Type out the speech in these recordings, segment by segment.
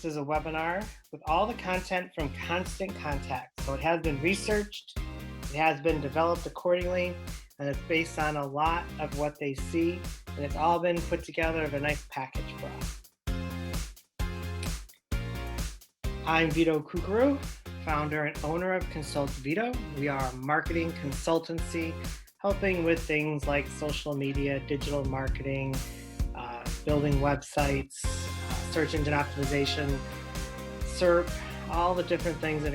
This is a webinar with all the content from Constant Contact. So it has been researched, it has been developed accordingly, and it's based on a lot of what they see, and it's all been put together of a nice package for us. I'm Vito Curcuru, founder and owner of Consult Vito. We are a marketing consultancy helping with things like social media, digital marketing, building websites, search engine optimization, SERP, all the different things that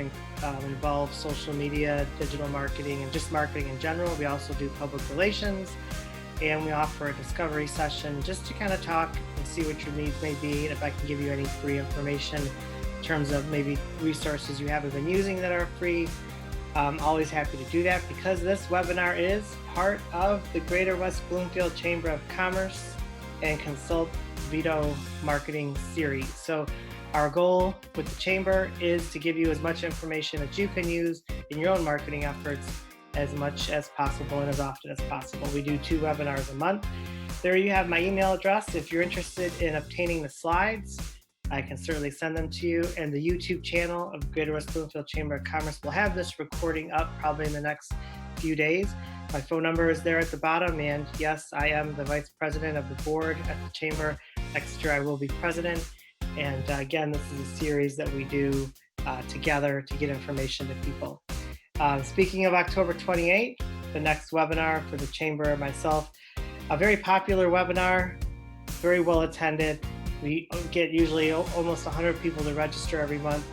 involve social media, digital marketing, and just marketing in general. We also do public relations, and we offer a discovery session just to kind of talk and see what your needs may be, and if I can give you any free information in terms of maybe resources you haven't been using that are free. I'm always happy to do that because this webinar is part of the Greater West Bloomfield Chamber of Commerce and Consult Vito marketing series. So our goal with the chamber is to give you as much information that you can use in your own marketing efforts as much as possible and as often as possible. We do 2 webinars a month. There you have my email address. If you're interested in obtaining the slides, I can certainly send them to you. And the YouTube channel of Greater West Bloomfield Chamber of Commerce will have this recording up probably in the next few days. My phone number is there at the bottom, and yes, I am the vice president of the board at the chamber. Next year I will be president, and again, this is a series that we do together to get information to people. Speaking of October 28th, the next webinar for the chamber and myself, a very popular webinar, very well attended. We get usually almost 100 people to register every month.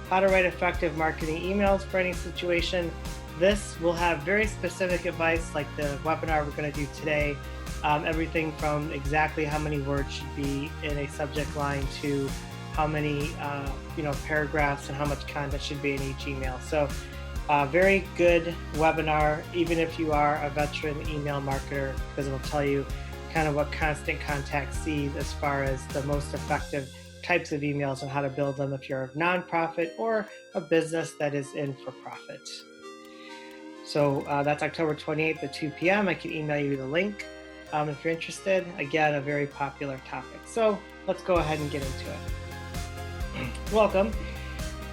How to write effective marketing emails for any situation. This will have very specific advice like the webinar we're going to do today. Everything from exactly how many words should be in a subject line to how many paragraphs and how much content should be in each email. So very good webinar, even if you are a veteran email marketer, because it will tell you kind of what Constant Contact sees as far as the most effective types of emails and how to build them if you're a nonprofit or a business that is in for profit. So that's October 28th at 2 p.m. I can email you the link if you're interested. Again, a very popular topic. So let's go ahead and get into it. Welcome.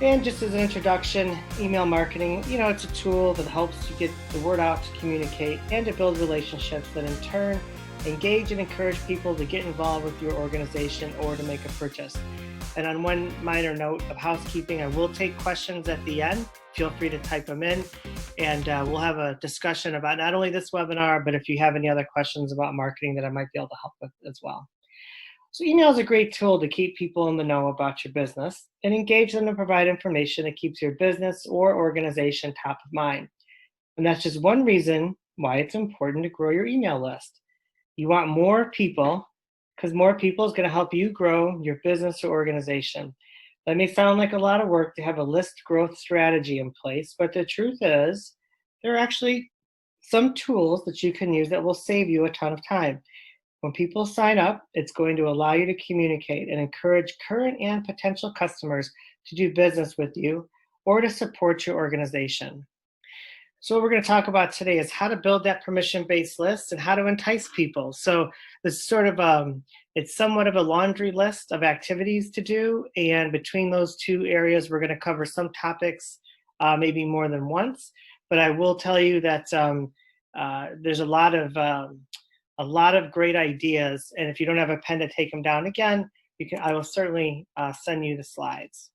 And just as an introduction, email marketing, it's a tool that helps you get the word out to communicate and to build relationships that in turn engage and encourage people to get involved with your organization or to make a purchase. And on one minor note of housekeeping, I will take questions at the end. Feel free to type them in, and we'll have a discussion about not only this webinar, but if you have any other questions about marketing that I might be able to help with as well. So email is a great tool to keep people in the know about your business and engage them to provide information that keeps your business or organization top of mind. And that's just one reason why it's important to grow your email list. You want more people because more people is going to help you grow your business or organization. That may sound like a lot of work to have a list growth strategy in place, but the truth is there are actually some tools that you can use that will save you a ton of time. When people sign up, it's going to allow you to communicate and encourage current and potential customers to do business with you or to support your organization. So what we're going to talk about today is how to build that permission-based list and how to entice people. So this is sort of, it's somewhat of a laundry list of activities to do. And between those 2 areas, we're going to cover some topics maybe more than once. But I will tell you that there's a lot of great ideas. And if you don't have a pen to take them down again, I will certainly send you the slides.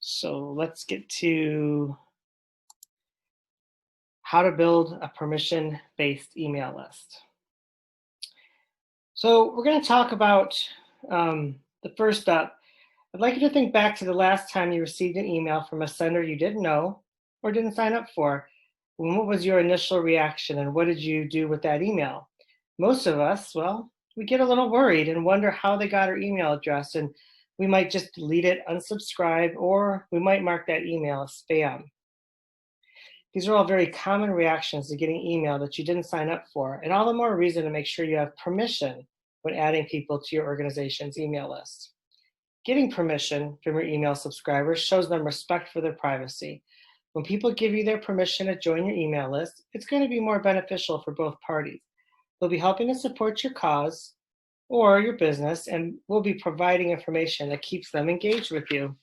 So let's get to how to build a permission-based email list. So we're going to talk about the first step. I'd like you to think back to the last time you received an email from a sender you didn't know or didn't sign up for. What was your initial reaction and what did you do with that email? Most of us, we get a little worried and wonder how they got our email address, and we might just delete it, unsubscribe, or we might mark that email as spam. These are all very common reactions to getting email that you didn't sign up for, and all the more reason to make sure you have permission when adding people to your organization's email list. Getting permission from your email subscribers shows them respect for their privacy. When people give you their permission to join your email list, it's going to be more beneficial for both parties. They'll be helping to support your cause, or your business, and we'll be providing information that keeps them engaged with you.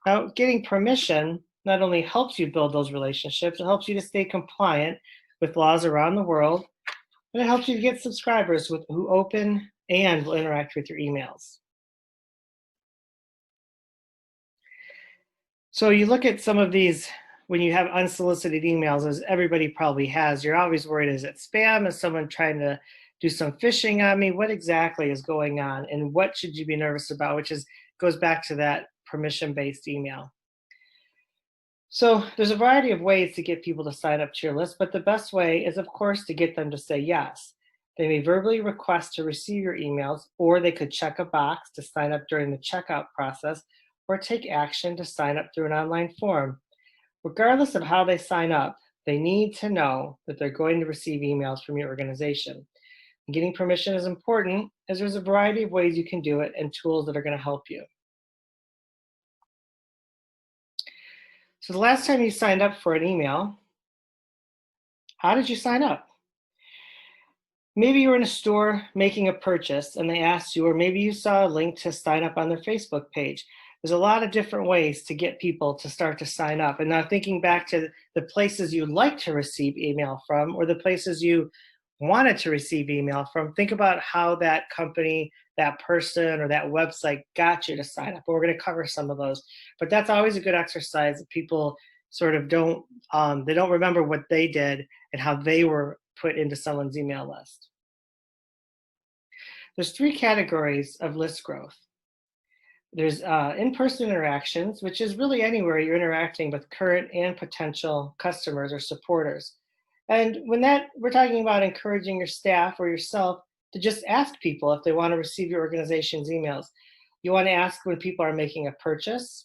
Now, getting permission not only helps you build those relationships, it helps you to stay compliant with laws around the world, and it helps you to get subscribers who open and will interact with your emails. So you look at some of these when you have unsolicited emails, as everybody probably has, you're always worried, is it spam? Is someone trying to do some phishing on me? What exactly is going on? And what should you be nervous about? Which is goes back to that permission-based email. So there's a variety of ways to get people to sign up to your list, but the best way is, of course, to get them to say yes. They may verbally request to receive your emails, or they could check a box to sign up during the checkout process, or take action to sign up through an online form. Regardless of how they sign up, they need to know that they're going to receive emails from your organization. And getting permission is important, as there's a variety of ways you can do it and tools that are going to help you. So the last time you signed up for an email, how did you sign up? Maybe you were in a store making a purchase and they asked you, or maybe you saw a link to sign up on their Facebook page. There's a lot of different ways to get people to start to sign up. And now thinking back to the places you'd like to receive email from, or the places you wanted to receive email from, think about how that company, that person, or that website got you to sign up. We're going to cover some of those, but that's always a good exercise that people sort of they don't remember what they did and how they were put into someone's email list. There's three categories of list growth. There's in-person interactions, which is really anywhere you're interacting with current and potential customers or supporters. And we're talking about encouraging your staff or yourself to just ask people if they want to receive your organization's emails. You want to ask when people are making a purchase,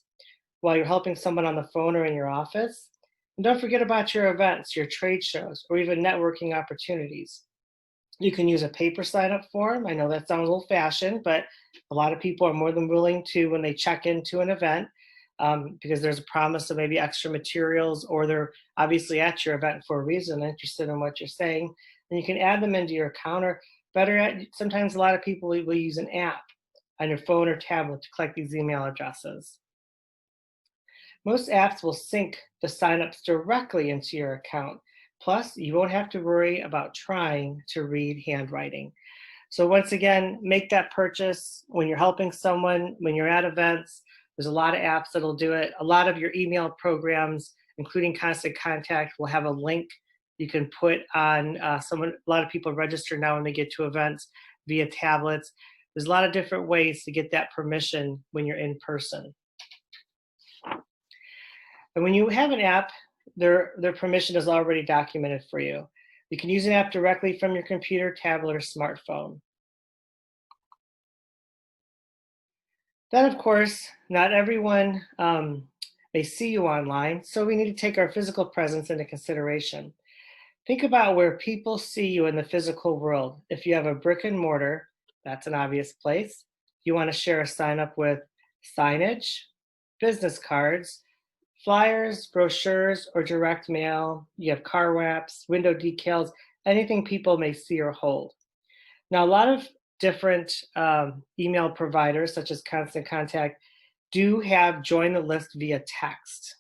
while you're helping someone on the phone or in your office. And don't forget about your events, your trade shows, or even networking opportunities. You can use a paper sign-up form. I know that sounds old-fashioned, but a lot of people are more than willing to, when they check into an event, because there's a promise of maybe extra materials, or they're obviously at your event for a reason, interested in what you're saying, and you can add them into your account, or better yet, sometimes a lot of people will use an app on your phone or tablet to collect these email addresses. Most apps will sync the signups directly into your account. Plus, you won't have to worry about trying to read handwriting. So once again, make that purchase when you're helping someone, when you're at events. There's a lot of apps that'll do it. A lot of your email programs, including Constant Contact, will have a link you can put on a lot of people register now when they get to events via tablets. There's a lot of different ways to get that permission when you're in person. And when you have an app, their permission is already documented for you. You can use an app directly from your computer, tablet, or smartphone. Then, of course, not everyone may see you online, so we need to take our physical presence into consideration. Think about where people see you in the physical world. If you have a brick and mortar, that's an obvious place. You want to share a sign up with signage, business cards, flyers, brochures, or direct mail. You have car wraps, window decals, anything people may see or hold. Now, a lot of different email providers, such as Constant Contact, do have join the list via text.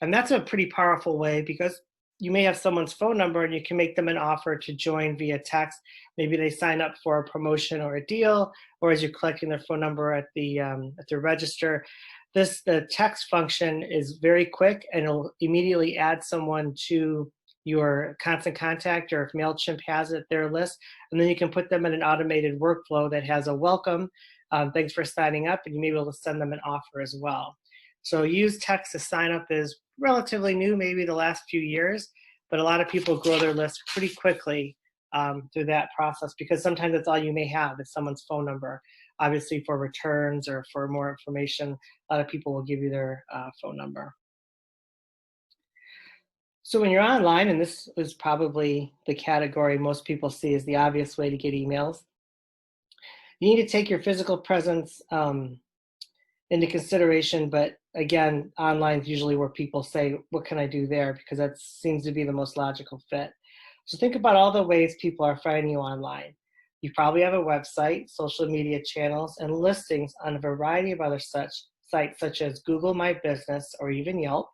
And that's a pretty powerful way, because you may have someone's phone number and you can make them an offer to join via text. Maybe they sign up for a promotion or a deal, or as you're collecting their phone number at the register. The text function is very quick, and it'll immediately add someone to your Constant Contact, or if MailChimp has it, their list, and then you can put them in an automated workflow that has a welcome, thanks for signing up, and you may be able to send them an offer as well. So use text to sign up is relatively new, maybe the last few years, but a lot of people grow their list pretty quickly through that process, because sometimes that's all you may have is someone's phone number. Obviously, for returns or for more information, a lot of people will give you their phone number. So when you're online, and this is probably the category most people see as the obvious way to get emails, you need to take your physical presence into consideration, but again, online is usually where people say, what can I do there? Because that seems to be the most logical fit. So think about all the ways people are finding you online. You probably have a website, social media channels, and listings on a variety of other such sites such as Google My Business or even Yelp.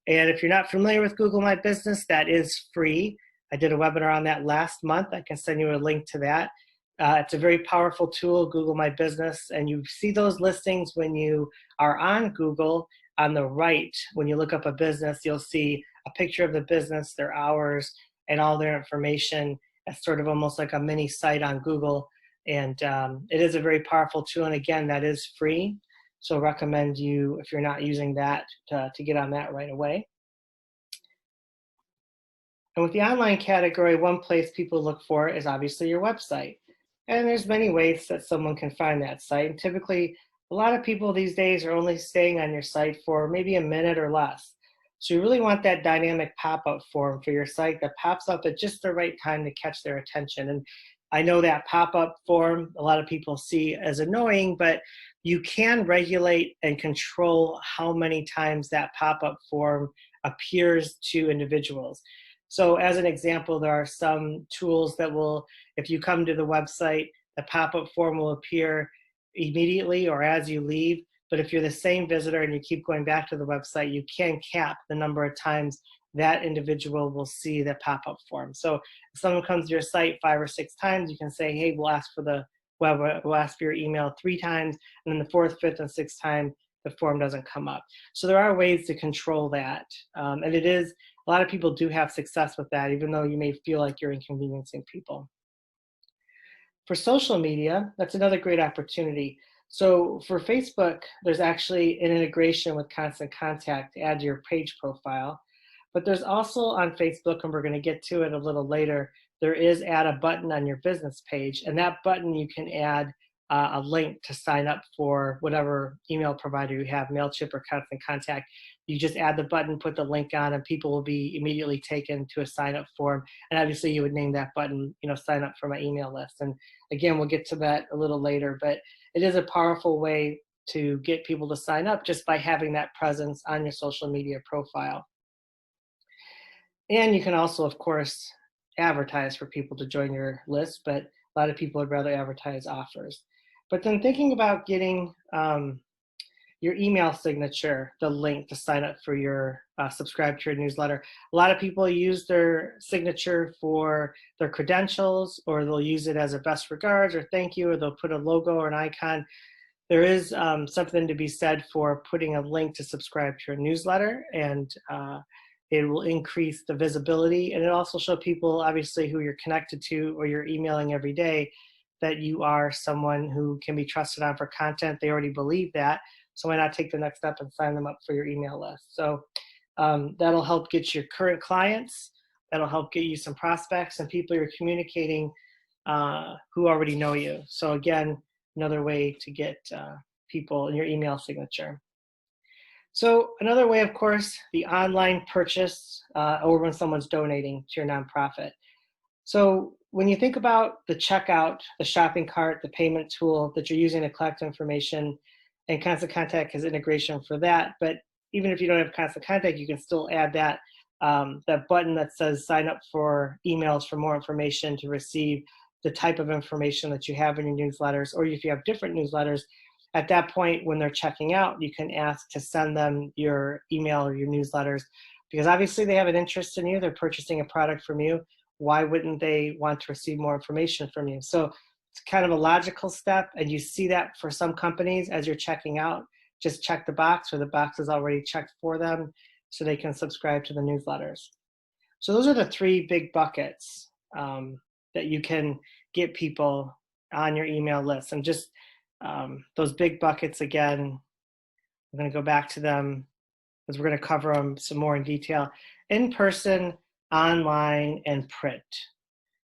And if you're not familiar with Google My Business, that is free. I did a webinar on that last month. I can send you a link to that. It's a very powerful tool, Google My Business, and you see those listings when you are on Google. On the right, when you look up a business, you'll see a picture of the business, their hours, and all their information. It's sort of almost like a mini site on Google. And it is a very powerful tool. And again, that is free. So I recommend you, if you're not using that, to get on that right away. And with the online category, one place people look for is obviously your website. And there's many ways that someone can find that site. And typically, a lot of people these days are only staying on your site for maybe a minute or less. So you really want that dynamic pop-up form for your site that pops up at just the right time to catch their attention. And I know that pop-up form, a lot of people see as annoying, but you can regulate and control how many times that pop-up form appears to individuals. So as an example, there are some tools that will, if you come to the website, the pop-up form will appear immediately or as you leave. But if you're the same visitor and you keep going back to the website, you can cap the number of times that individual will see the pop-up form. So if someone comes to your site 5 or 6 times, you can say, hey, we'll ask for your email 3 times, and then the 4th, 5th, and 6th time, the form doesn't come up. So there are ways to control that. And it is, a lot of people do have success with that, even though you may feel like you're inconveniencing people. For social media, that's another great opportunity. So for Facebook, there's actually an integration with Constant Contact to add to your page profile. But there's also on Facebook, and we're going to get to it a little later, there is add a button on your business page. And that button, you can add a link to sign up for whatever email provider you have, MailChimp or Constant Contact. You just add the button, put the link on, and people will be immediately taken to a sign up form. And obviously you would name that button, sign up for my email list. And again, we'll get to that a little later, but it is a powerful way to get people to sign up just by having that presence on your social media profile. And you can also, of course, advertise for people to join your list, but a lot of people would rather advertise offers. But then thinking about getting your email signature, the link to sign up for your subscribe to your newsletter. A lot of people use their signature for their credentials, or they'll use it as a best regards or thank you, or they'll put a logo or an icon. There is something to be said for putting a link to subscribe to your newsletter, and it will increase the visibility, and it also show people, obviously, who you're connected to or you're emailing every day, that you are someone who can be trusted on for content. They already believe that, so why not take the next step and sign them up for your email list? So that'll help get your current clients, that'll help get you some prospects and people you're communicating who already know you. So again, another way to get people in your email signature. So another way, of course, the online purchase or when someone's donating to your nonprofit. So when you think about the checkout, the shopping cart, the payment tool that you're using to collect information, and Constant Contact has integration for that, but even if you don't have Constant Contact, you can still add that button that says sign up for emails for more information to receive the type of information that you have in your newsletters, or if you have different newsletters. At that point, when they're checking out, you can ask to send them your email or your newsletters, because obviously they have an interest in you. They're purchasing a product from you. Why wouldn't they want to receive more information from you? So it's kind of a logical step, and you see that for some companies as you're checking out. Just check the box, or the box is already checked for them, so they can subscribe to the newsletters. So those are the 3 big buckets that you can get people on your email list. And just those big buckets, again, I'm going to go back to them because we're going to cover them some more in detail. In person, online, and print.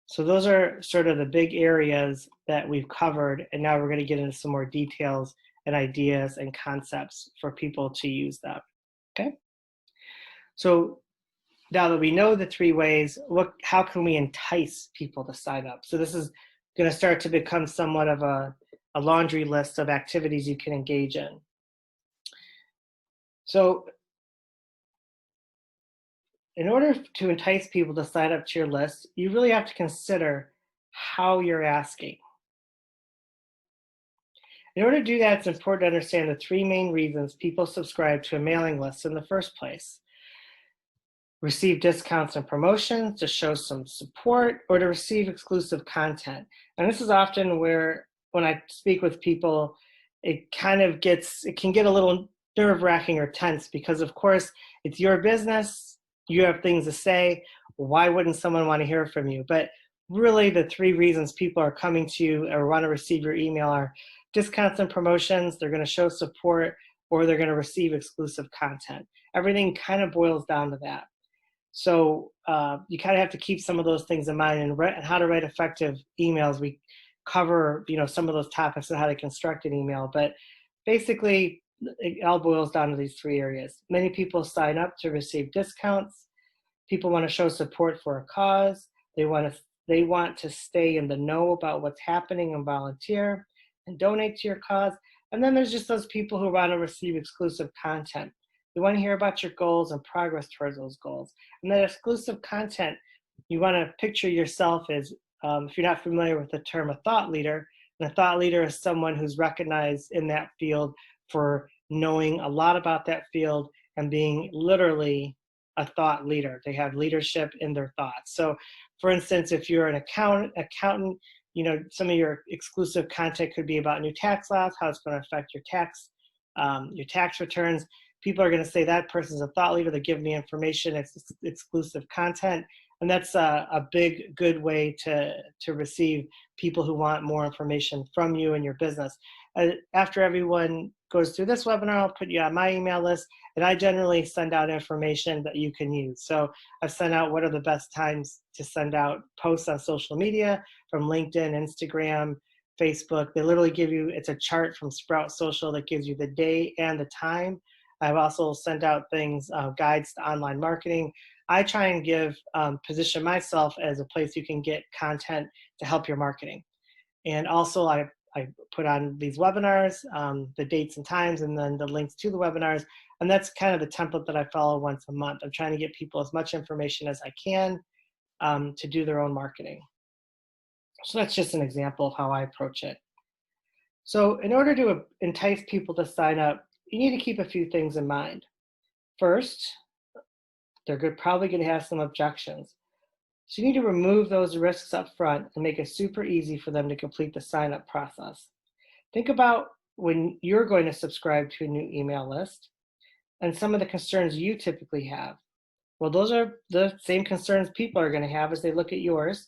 So those are sort of the big areas that we've covered, and now we're going to get into some more details and ideas and concepts for people to use them. Okay? So now that we know the 3 ways, how can we entice people to sign up? So this is going to start to become somewhat of a laundry list of activities you can engage in. So in order to entice people to sign up to your list, you really have to consider how you're asking. In order to do that, it's important to understand the three main reasons people subscribe to a mailing list in the first place: receive discounts and promotions, to show some support, or to receive exclusive content. And this is often where, when I speak with people, it can get a little nerve wracking or tense because, of course, it's your business. You have things to say. Why wouldn't someone want to hear from you? But really, the three reasons people are coming to you or want to receive your email are discounts and promotions, they're going to show support, or they're going to receive exclusive content. Everything kind of boils down to that. So you kind of have to keep some of those things in mind, and how to write effective emails. We cover, some of those topics and how to construct an email. But basically, it all boils down to these three areas. Many people sign up to receive discounts. People want to show support for a cause. They want to stay in the know about what's happening and volunteer and donate to your cause. And then there's just those people who want to receive exclusive content. You want to hear about your goals and progress towards those goals. And that exclusive content, you want to picture yourself as, if you're not familiar with the term, a thought leader. And a thought leader is someone who's recognized in that field for knowing a lot about that field and being literally a thought leader. They have leadership in their thoughts. So, for instance, if you're an accountant, some of your exclusive content could be about new tax laws, how it's going to affect your tax returns. People are going to say that person's a thought leader. They give me information. It's exclusive content, and that's a big, good way to receive people who want more information from you and your business. After everyone goes through this webinar, I'll put you on my email list, and I generally send out information that you can use. So I've sent out what are the best times to send out posts on social media from LinkedIn, Instagram, Facebook. They literally give you, it's a chart from Sprout Social that gives you the day and the time. I've also sent out things, guides to online marketing. I try and position myself as a place you can get content to help your marketing. And also I put on these webinars, the dates and times, and then the links to the webinars. And that's kind of the template that I follow once a month. I'm trying to get people as much information as I can to do their own marketing. So that's just an example of how I approach it. So in order to entice people to sign up, you need to keep a few things in mind. First, they're probably going to have some objections. So you need to remove those risks up front and make it super easy for them to complete the sign-up process. Think about when you're going to subscribe to a new email list and some of the concerns you typically have. Well, those are the same concerns people are going to have as they look at yours.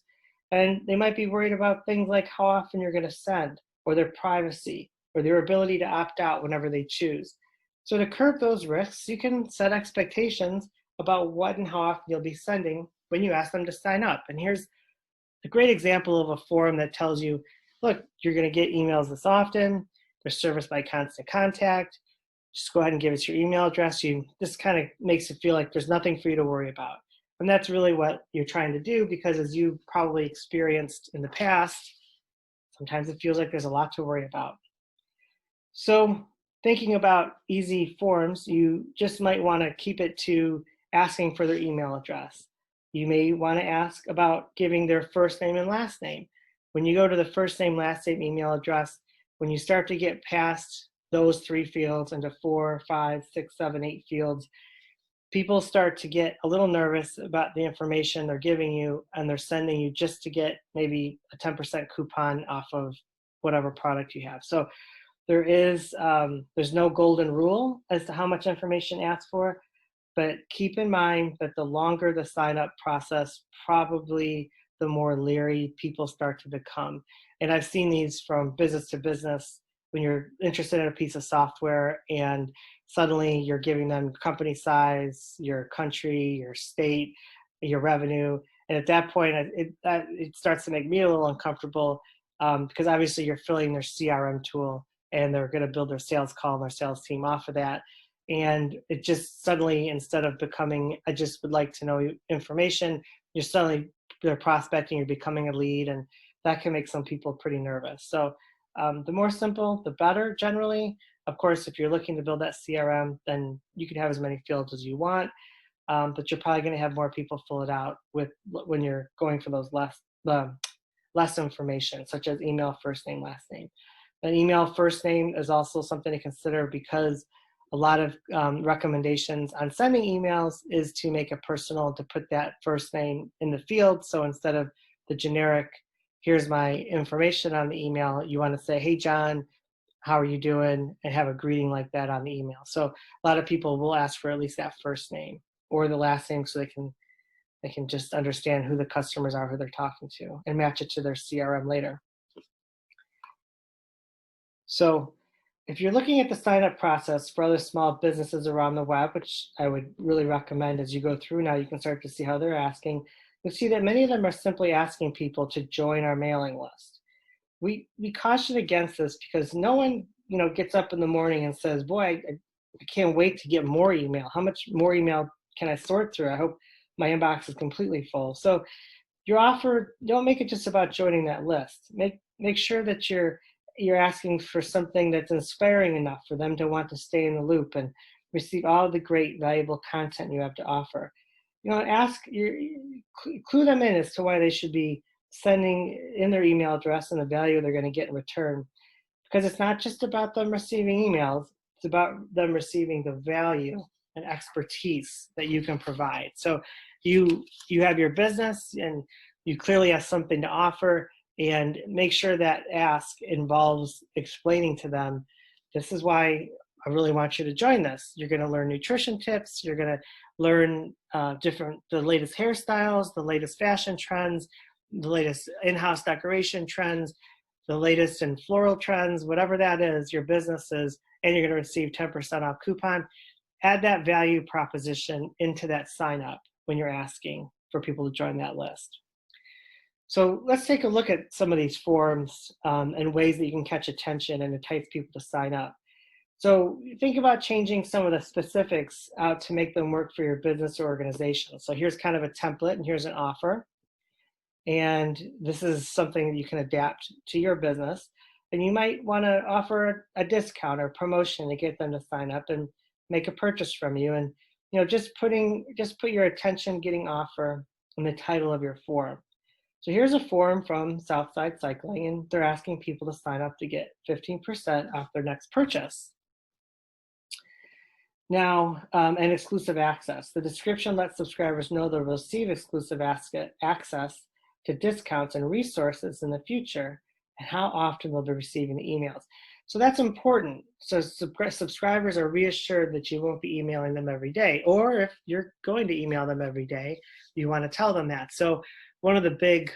And they might be worried about things like how often you're going to send, or their privacy, or their ability to opt out whenever they choose. So to curb those risks, you can set expectations about what and how often you'll be sending when you ask them to sign up. And here's a great example of a form that tells you, look, you're going to get emails this often. They're serviced by Constant Contact. Just go ahead and give us your email address. This kind of makes it feel like there's nothing for you to worry about. And that's really what you're trying to do, because as you probably experienced in the past, sometimes it feels like there's a lot to worry about. So thinking about easy forms, you just might want to keep it to asking for their email address. You may want to ask about giving their first name and last name. When you go to the first name, last name, email address, when you start to get past those three fields into 4, 5, 6, 7, 8 fields, people start to get a little nervous about the information they're giving you, and they're sending you just to get maybe a 10% coupon off of whatever product you have. So there's no golden rule as to how much information asked for, but keep in mind that the longer the sign-up process, probably the more leery people start to become. And I've seen these from business to business, when you're interested in a piece of software and suddenly you're giving them company size, your country, your state, your revenue. And at that point, it starts to make me a little uncomfortable, because obviously you're filling their CRM tool, and they're going to build their sales call and their sales team off of that. And it just suddenly, instead of becoming, I just would like to know information, they're prospecting, you're becoming a lead, and that can make some people pretty nervous. So the more simple, the better generally. Of course, if you're looking to build that CRM, then you can have as many fields as you want, but you're probably going to have more people fill it out when you're going for those less information, such as email, first name, last name. An email first name is also something to consider because a lot of recommendations on sending emails is to make it personal, to put that first name in the field. So instead of the generic, here's my information on the email, you want to say, hey, John, how are you doing? And have a greeting like that on the email. So a lot of people will ask for at least that first name or the last name so they can just understand who the customers are, who they're talking to, and match it to their CRM later. So if you're looking at the sign-up process for other small businesses around the web, which I would really recommend as you go through now, you can start to see how they're asking. You'll see that many of them are simply asking people to join our mailing list. We caution against this because no one gets up in the morning and says, boy, I can't wait to get more email. How much more email can I sort through? I hope my inbox is completely full. So your offer, don't make it just about joining that list. Make sure that you're asking for something that's inspiring enough for them to want to stay in the loop and receive all the great valuable content you have to offer. Clue them in as to why they should be sending in their email address and the value they're going to get in return. Because it's not just about them receiving emails, it's about them receiving the value and expertise that you can provide. So you have your business and you clearly have something to offer, and make sure that ask involves explaining to them, this is why I really want you to join this. You're going to learn nutrition tips. You're going to learn the latest hairstyles, the latest fashion trends, the latest in-house decoration trends, the latest in floral trends, whatever that is, your business is, and you're going to receive 10% off coupon. Add that value proposition into that sign up when you're asking for people to join that list. So let's take a look at some of these forms and ways that you can catch attention and entice people to sign up. So think about changing some of the specifics out to make them work for your business or organization. So here's kind of a template and here's an offer. And this is something that you can adapt to your business. And you might want to offer a discount or promotion to get them to sign up and make a purchase from you. And just put your attention getting offer in the title of your form. So here's a form from Southside Cycling, and they're asking people to sign up to get 15% off their next purchase. Now, and exclusive access. The description lets subscribers know they'll receive exclusive access to discounts and resources in the future, and how often they'll be receiving the emails. So that's important. So subscribers are reassured that you won't be emailing them every day, or if you're going to email them every day, you want to tell them that. So one of the big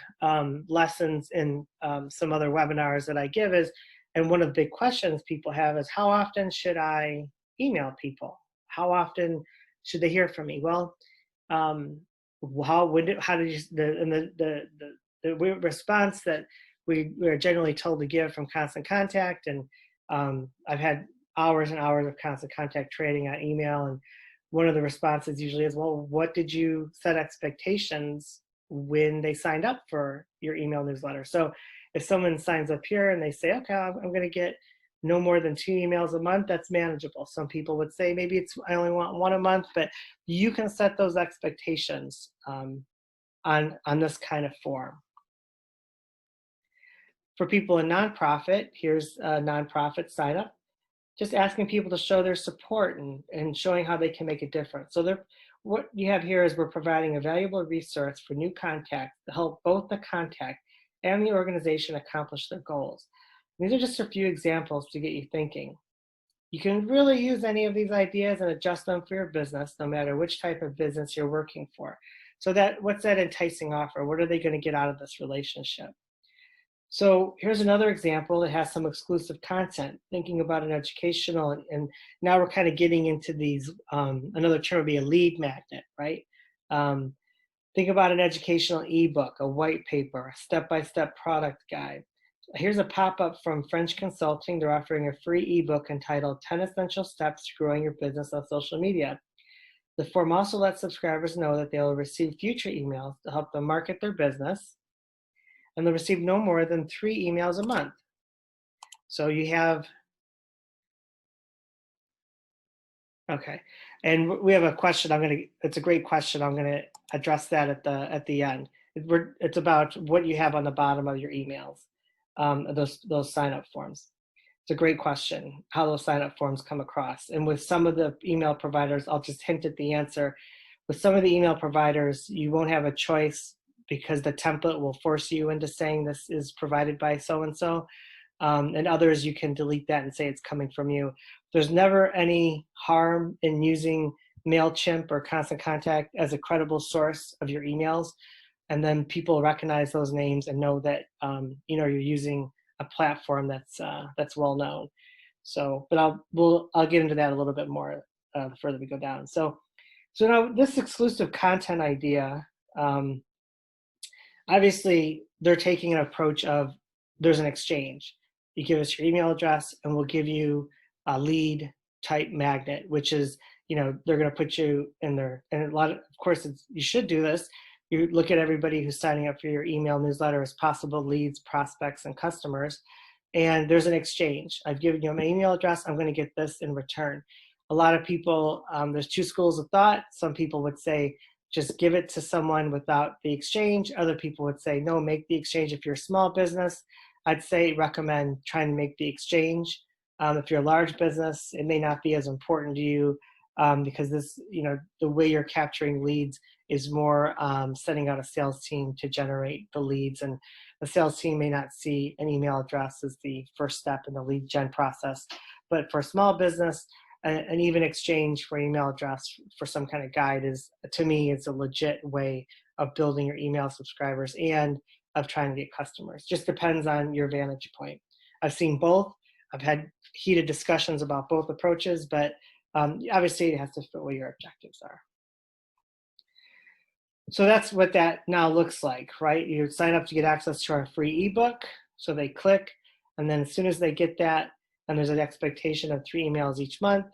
lessons in some other webinars that I give is, and one of the big questions people have is, how often should I email people? How often should they hear from me? Well, the response that we're generally told to give from Constant Contact, and I've had hours and hours of Constant Contact training on email, and one of the responses usually is, well, what did you set expectations when they signed up for your email newsletter? So if someone signs up here and they say, okay, I'm going to get no more than 2 emails a month, that's manageable. Some people would say maybe I only want 1 a month, but you can set those expectations on this kind of form. For people in nonprofit, here's a nonprofit sign up, just asking people to show their support and showing how they can make a difference. So what you have here is we're providing a valuable resource for new contacts to help both the contact and the organization accomplish their goals. These are just a few examples to get you thinking. You can really use any of these ideas and adjust them for your business, no matter which type of business you're working for. So what's that enticing offer? What are they going to get out of this relationship? So here's another example that has some exclusive content, thinking about an educational, and now we're kind of getting into these, another term would be a lead magnet, right? Think about an educational ebook, a white paper, a step-by-step product guide. Here's a pop-up from French Consulting. They're offering a free ebook entitled 10 Essential Steps to Growing Your Business on Social Media. The form also lets subscribers know that they will receive future emails to help them market their business, and they'll receive no more than 3 emails a month. So you have, okay, and we have a question. It's a great question. I'm going to address that at the end. It's about what you have on the bottom of your emails, those sign up forms. It's a great question, how those sign up forms come across. And with some of the email providers, I'll just hint at the answer. With some of the email providers, you won't have a choice because the template will force you into saying this is provided by so and so. And others, you can delete that and say it's coming from you. There's never any harm in using MailChimp or Constant Contact as a credible source of your emails. And then people recognize those names and know that you're using a platform that's well known. So, but I'll get into that a little bit more the further we go down. So now this exclusive content idea, obviously they're taking an approach of there's an exchange. You give us your email address and we'll give you a lead type magnet, which is, they're going to put you in there. And of course, you should do this. You look at everybody who's signing up for your email newsletter as possible leads, prospects, and customers. And there's an exchange. I've given you my email address. I'm going to get this in return. A lot of people, there's two schools of thought. Some people would say, just give it to someone without the exchange. Other people would say, no, make the exchange. If you're a small business, I'd say recommend trying to make the exchange. If you're a large business, it may not be as important to you because this, the way you're capturing leads is more sending out a sales team to generate the leads. And the sales team may not see an email address as the first step in the lead gen process. But for a small business, an even exchange for email address for some kind of guide is, to me, it's a legit way of building your email subscribers and of trying to get customers. Just depends on your vantage point. I've seen both. I've had heated discussions about both approaches, but obviously it has to fit what your objectives are. So that's what that now looks like, right? You sign up to get access to our free ebook. So they click, and then as soon as they get that, and there's an expectation of 3 emails each month,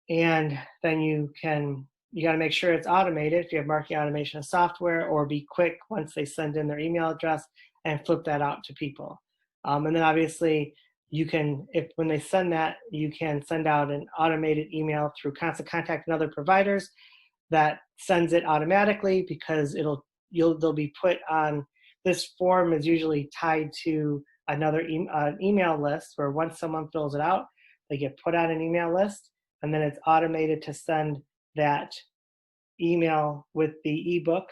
and then you got to make sure it's automated if you have marketing automation software, or be quick once they send in their email address and flip that out to people. And then obviously you can, when they send that, you can send out an automated email through Constant Contact and other providers that sends it automatically, because they'll be put on, this form is usually tied to another email list, where once someone fills it out, they get put on an email list, and then it's automated to send that email with the ebook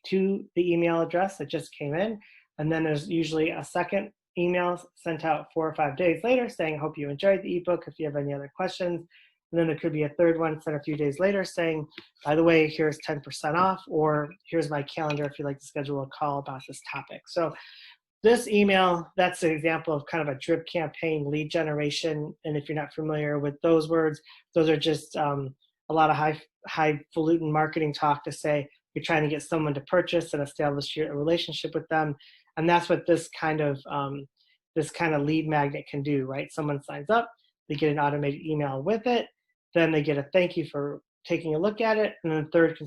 to the email address that just came in. And then there's usually a second email sent out 4 or 5 days later saying, hope you enjoyed the ebook. If you have any other questions. And then there could be a third one sent a few days later saying, by the way, here's 10% off, or here's my calendar if you'd like to schedule a call about this topic. So this email, that's an example of kind of a drip campaign lead generation. And if you're not familiar with those words, those are just a lot of highfalutin marketing talk to say you're trying to get someone to purchase and establish a relationship with them. And that's what this kind of lead magnet can do, right? Someone signs up, they get an automated email with it, then they get a thank you for taking a look at it, and then third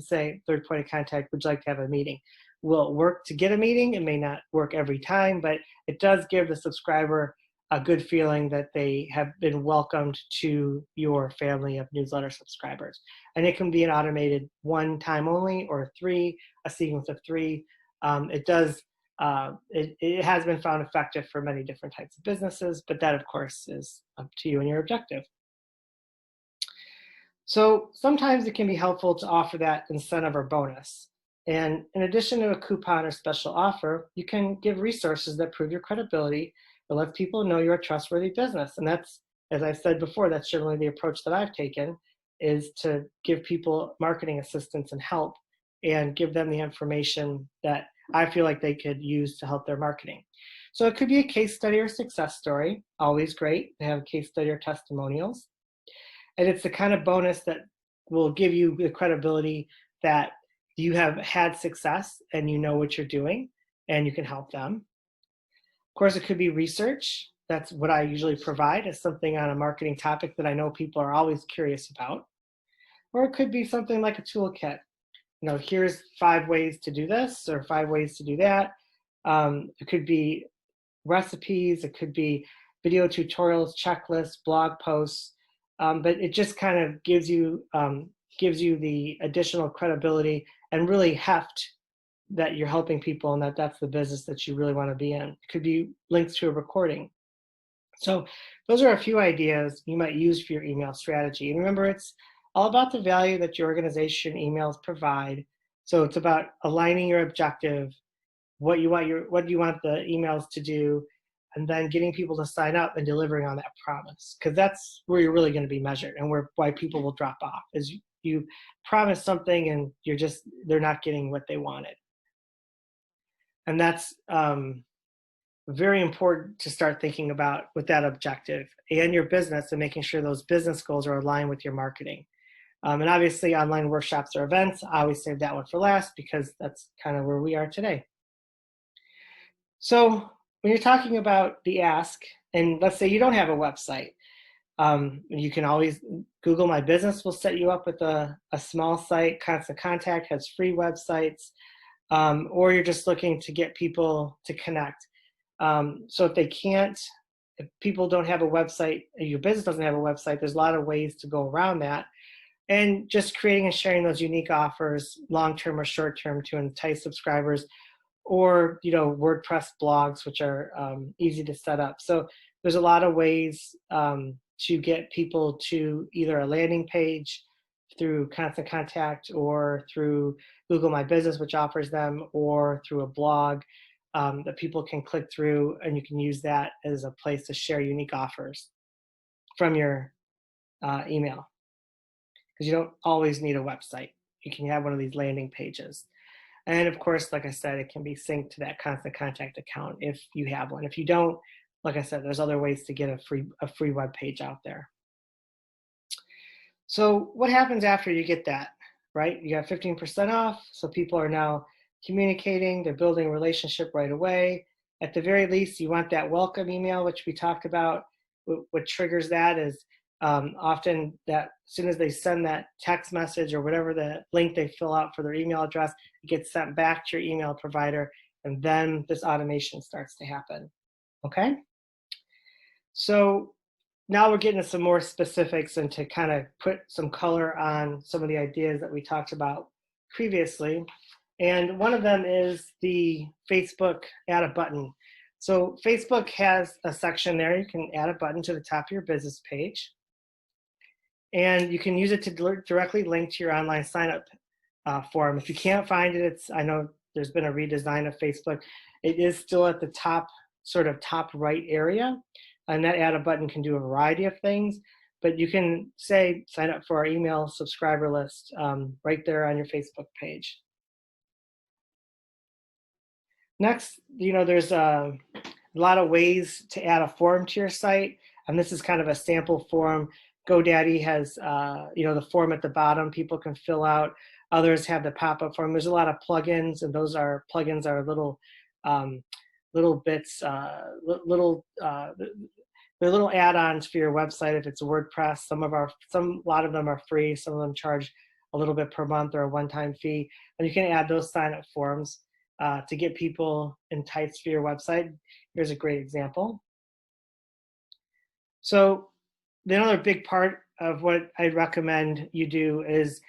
point of contact, would you like to have a meeting? Will it work to get a meeting? It may not work every time, but it does give the subscriber a good feeling that they have been welcomed to your family of newsletter subscribers. And it can be an automated one time only, or a sequence of 3. It has been found effective for many different types of businesses, but that of course is up to you and your objective. So sometimes it can be helpful to offer that incentive or bonus. And in addition to a coupon or special offer, you can give resources that prove your credibility that lets people know you're a trustworthy business. And that's, as I said before, that's generally the approach that I've taken, is to give people marketing assistance and help, and give them the information that I feel like they could use to help their marketing. So it could be a case study or success story, always great to have a case study or testimonials. And it's the kind of bonus that will give you the credibility that you have had success and you know what you're doing and you can help them. Of course, it could be research. That's what I usually provide, as something on a marketing topic that I know people are always curious about. Or it could be something like a toolkit. Here's 5 ways to do this or 5 ways to do that. It could be recipes. It could be video tutorials, checklists, blog posts. But it just kind of gives you the additional credibility and really heft that you're helping people and that that's the business that you really want to be in. It could be links to a recording. So those are a few ideas you might use for your email strategy. And remember, it's all about the value that your organization emails provide. So it's about aligning your objective, what you want the emails to do, and then getting people to sign up and delivering on that promise. Because that's where you're really going to be measured, and why people will drop off is you promise something and they're not getting what they wanted. And that's very important to start thinking about with that objective and your business, and making sure those business goals are aligned with your marketing. And obviously, online workshops or events, I always save that one for last because that's kind of where we are today. So when you're talking about the ask, and let's say you don't have a website, you can always Google My Business will set you up with a small site. Constant Contact has free websites, or you're just looking to get people to connect. So if people don't have a website, your business doesn't have a website, there's a lot of ways to go around that. And just creating and sharing those unique offers, long-term or short-term, to entice subscribers, or WordPress blogs, which are easy to set up. So there's a lot of ways to get people to either a landing page through Constant Contact, or through Google My Business, which offers them, or through a blog that people can click through, and you can use that as a place to share unique offers from your email. Because you don't always need a website. You can have one of these landing pages. And of course, like I said, it can be synced to that Constant Contact account if you have one. If you don't, like I said, there's other ways to get a free web page out there. So what happens after you get that, right? You got 15% off, so people are now communicating, they're building a relationship right away. At the very least, you want that welcome email, which we talked about. What triggers that is often that as soon as they send that text message or whatever the link they fill out for their email address, it gets sent back to your email provider, and then this automation starts to happen. Okay? So now we're getting to some more specifics and to kind of put some color on some of the ideas that we talked about previously. And one of them is the Facebook add a button. So Facebook has a section there. You can add a button to the top of your business page. And you can use it to directly link to your online sign-up form. If you can't find it, I know there's been a redesign of Facebook. It is still at the top, sort of top right area. And that add a button can do a variety of things. But you can say, sign up for our email subscriber list right there on your Facebook page. Next, there's a lot of ways to add a form to your site. And this is kind of a sample form. GoDaddy has, the form at the bottom people can fill out. Others have the pop-up form. There's a lot of plugins, and those plugins are little bits, they're little add-ons for your website. If it's WordPress, a lot of them are free. Some of them charge a little bit per month or a one-time fee, and you can add those sign-up forms to get people enticed for your website. Here's a great example. So the other big part of what I recommend you do is,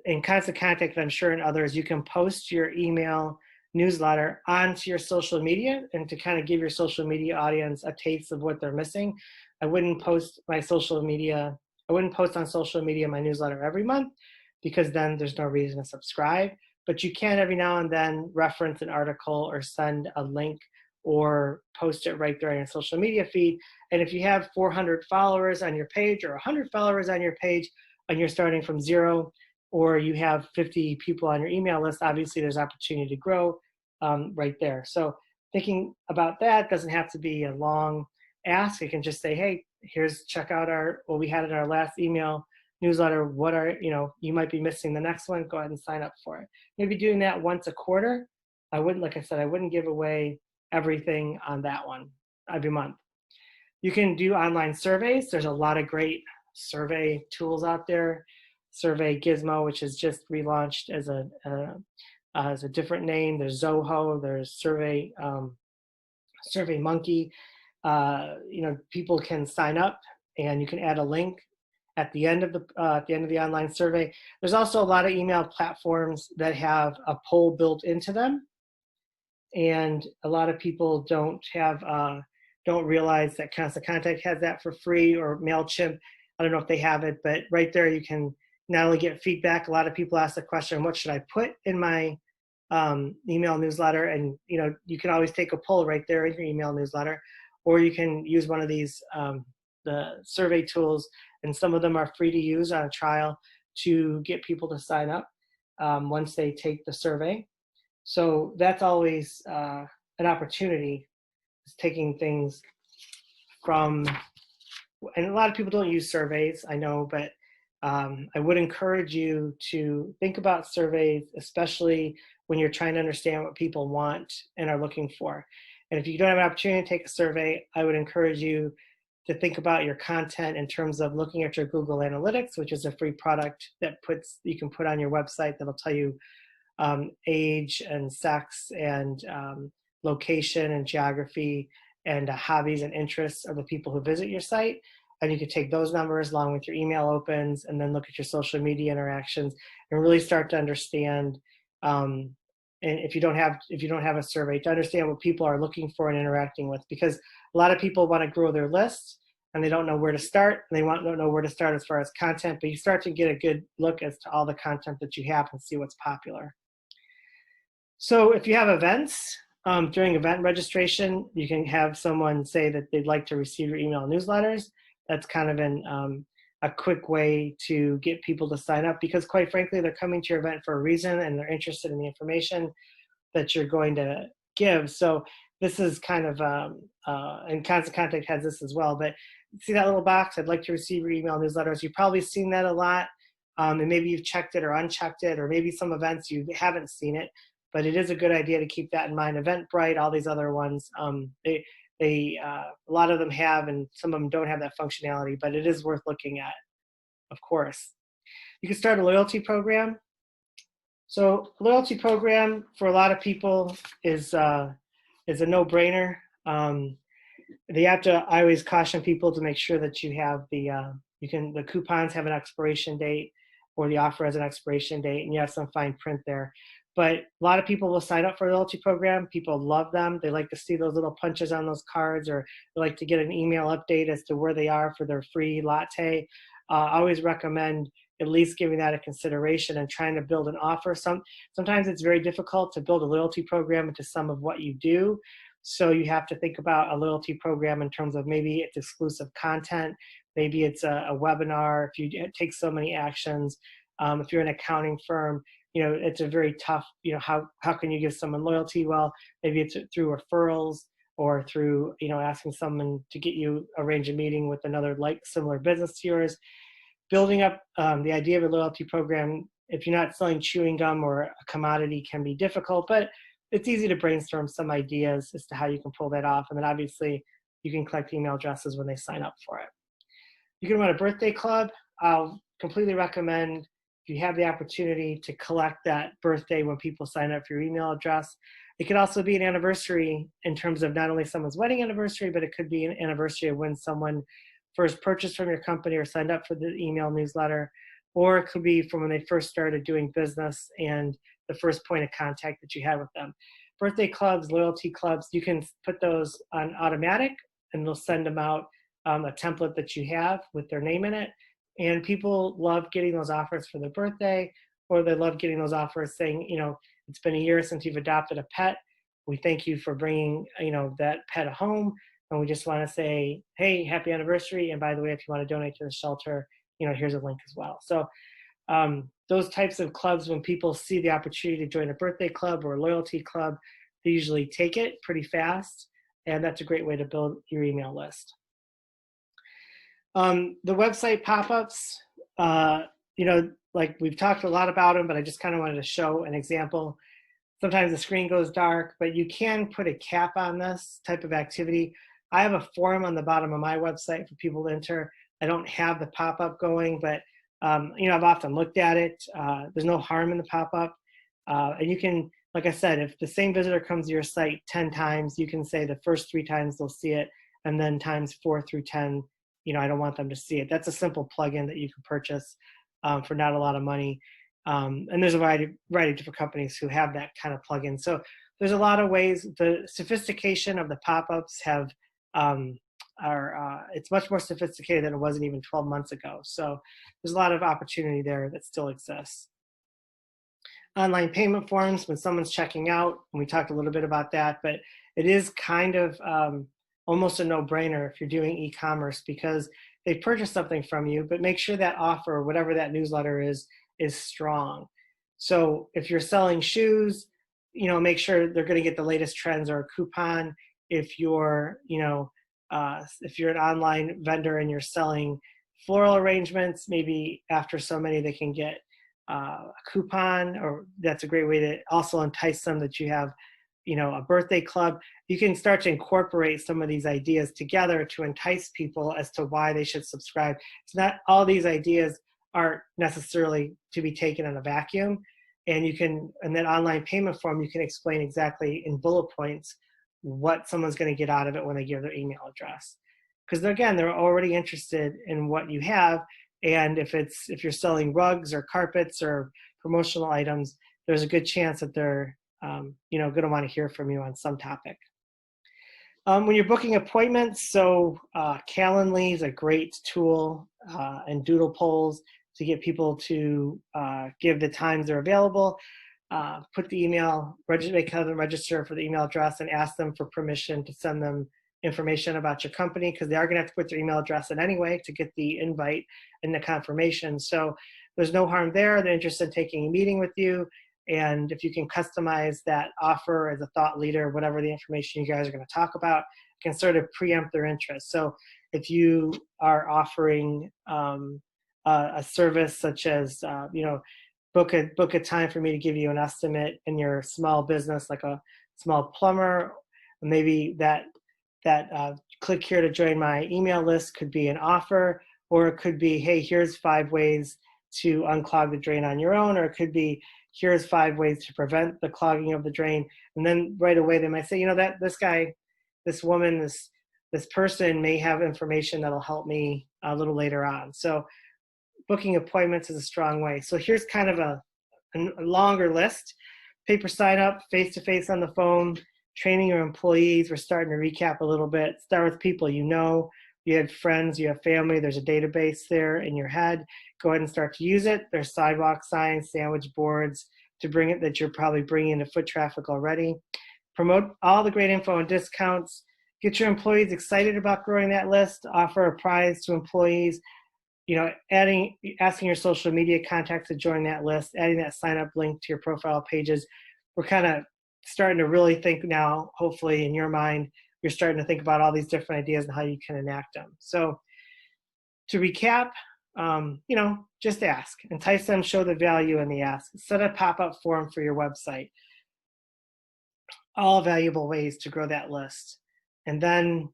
in Constant Contact, I'm sure in others, you can post your email newsletter onto your social media, and to kind of give your social media audience a taste of what they're missing. I wouldn't post on social media my newsletter every month, because then there's no reason to subscribe. But you can every now and then reference an article or send a link or post it right there on your social media feed. And if you have 400 followers on your page or 100 followers on your page, and you're starting from zero, or you have 50 people on your email list, obviously there's opportunity to grow right there. So thinking about that doesn't have to be a long ask. You can just say, hey, check out what we had in our last email newsletter. You might be missing the next one. Go ahead and sign up for it. Maybe doing that once a quarter. I wouldn't give away everything on that one every month. You can do online surveys. There's a lot of great survey tools out there. Survey Gizmo, which is just relaunched as a different name. There's Zoho. There's Survey Monkey. People can sign up, and you can add a link, at the end of the online survey. There's also a lot of email platforms that have a poll built into them, and a lot of people don't realize that Constant Contact has that for free, or MailChimp. I don't know if they have it, but right there you can not only get feedback. A lot of people ask the question, what should I put in my email newsletter? And you can always take a poll right there in your email newsletter, or you can use one of these the survey tools, and some of them are free to use on a trial to get people to sign up once they take the survey. So that's always an opportunity, is taking things from, and a lot of people don't use surveys, I know, but I would encourage you to think about surveys, especially when you're trying to understand what people want and are looking for. And if you don't have an opportunity to take a survey, I would encourage you to think about your content in terms of looking at your Google Analytics, which is a free product that you can put on your website that'll tell you age and sex and location and geography and hobbies and interests of the people who visit your site. And you can take those numbers along with your email opens, and then look at your social media interactions and really start to understand. And if you don't have a survey, to understand what people are looking for and interacting with, because a lot of people want to grow their list and they don't know where to start, and they don't know where to start as far as content, but you start to get a good look as to all the content that you have and see what's popular. So if you have events, during event registration, you can have someone say that they'd like to receive your email newsletters. That's kind of a quick way to get people to sign up, because quite frankly, they're coming to your event for a reason and they're interested in the information that you're going to give. So this is kind of, and Constant Contact has this as well, but see that little box, I'd like to receive your email newsletters. You've probably seen that a lot, and maybe you've checked it or unchecked it, or maybe some events you haven't seen it, but it is a good idea to keep that in mind. Eventbrite, all these other ones, a lot of them have, and some of them don't have that functionality, but it is worth looking at, of course. You can start a loyalty program. So a loyalty program for a lot of people is a no-brainer. I always caution people to make sure that you have the coupons have an expiration date, or the offer has an expiration date, and you have some fine print there. But a lot of people will sign up for a loyalty program. People love them. They like to see those little punches on those cards, or they like to get an email update as to where they are for their free latte. I always recommend at least giving that a consideration and trying to build an offer. Sometimes it's very difficult to build a loyalty program into some of what you do. So you have to think about a loyalty program in terms of maybe it's exclusive content, maybe it's a webinar, if you take so many actions. If you're an accounting firm, it's a very tough, how can you give someone loyalty? Well, maybe it's through referrals, or through, asking someone to get you arrange a meeting with another similar business to yours. Building up the idea of a loyalty program, if you're not selling chewing gum or a commodity, can be difficult, but it's easy to brainstorm some ideas as to how you can pull that off. And then obviously you can collect email addresses when they sign up for it. You can run a birthday club. I'll completely recommend, if you have the opportunity, to collect that birthday when people sign up for your email address. It could also be an anniversary in terms of not only someone's wedding anniversary, but it could be an anniversary of when someone first purchased from your company or signed up for the email newsletter, or it could be from when they first started doing business and the first point of contact that you had with them. Birthday clubs, loyalty clubs, you can put those on automatic, and they'll send them out a template that you have with their name in it. And people love getting those offers for their birthday, or they love getting those offers saying, it's been a year since you've adopted a pet. We thank you for bringing, that pet home. And we just want to say, hey, happy anniversary. And by the way, if you want to donate to the shelter, here's a link as well. So those types of clubs, when people see the opportunity to join a birthday club or a loyalty club, they usually take it pretty fast. And that's a great way to build your email list. The website pop-ups, like we've talked a lot about them, but I just kind of wanted to show an example. Sometimes the screen goes dark, but you can put a cap on this type of activity. I have a form on the bottom of my website for people to enter. I don't have the pop-up going, but I've often looked at it. There's no harm in the pop-up. And you can, like I said, if the same visitor comes to your site 10 times, you can say the first 3 times they'll see it, and then times 4 through 10, I don't want them to see it. That's a simple plugin that you can purchase for not a lot of money. And there's a variety of different companies who have that kind of plugin. So there's a lot of ways. The sophistication of the pop-ups it's much more sophisticated than it wasn't even 12 months ago. So there's a lot of opportunity there that still exists. Online payment forms when someone's checking out, and we talked a little bit about that, but it is kind of almost a no-brainer if you're doing e-commerce, because they purchase something from you, but make sure that offer, whatever that newsletter is strong. So if you're selling shoes, make sure they're going to get the latest trends or a coupon. If you're, if you're an online vendor and you're selling floral arrangements, maybe after so many they can get a coupon, or that's a great way to also entice them that you have, a birthday club. You can start to incorporate some of these ideas together to entice people as to why they should subscribe. It's not all these ideas aren't necessarily to be taken in a vacuum. And in that online payment form, you can explain exactly in bullet points what someone's going to get out of it when they give their email address. Because again, they're already interested in what you have. And if you're selling rugs or carpets or promotional items, there's a good chance that they're going to want to hear from you on some topic. When you're booking appointments, so Calendly is a great tool, and Doodle polls to get people to give the times they're available. Put the email, make them register for the email address, and ask them for permission to send them information about your company, because they are going to have to put their email address in anyway to get the invite and the confirmation. So there's no harm there. They're interested in taking a meeting with you. And if you can customize that offer as a thought leader, whatever the information you guys are going to talk about, you can sort of preempt their interest. So if you are offering a service such as, book a time for me to give you an estimate in your small business, like a small plumber, maybe that click here to join my email list could be an offer, or it could be, hey, here's 5 ways to unclog the drain on your own, or it could be, here's 5 ways to prevent the clogging of the drain. And then right away they might say, that this guy, this woman, this person may have information that'll help me a little later on. So booking appointments is a strong way. So here's kind of a longer list. Paper sign up, face-to-face on the phone, training your employees. We're starting to recap a little bit. Start with people you have friends, you have family, there's a database there in your head. Go ahead and start to use it. There's sidewalk signs, sandwich boards to bring it that you're probably bringing into foot traffic already. Promote all the great info and discounts. Get your employees excited about growing that list. Offer a prize to employees. Asking your social media contacts to join that list, adding that sign up link to your profile pages. We're kind of starting to really think now, hopefully in your mind, you're starting to think about all these different ideas and how you can enact them. So to recap, just ask, entice them, show the value in the ask, set a pop-up form for your website. All valuable ways to grow that list. And then,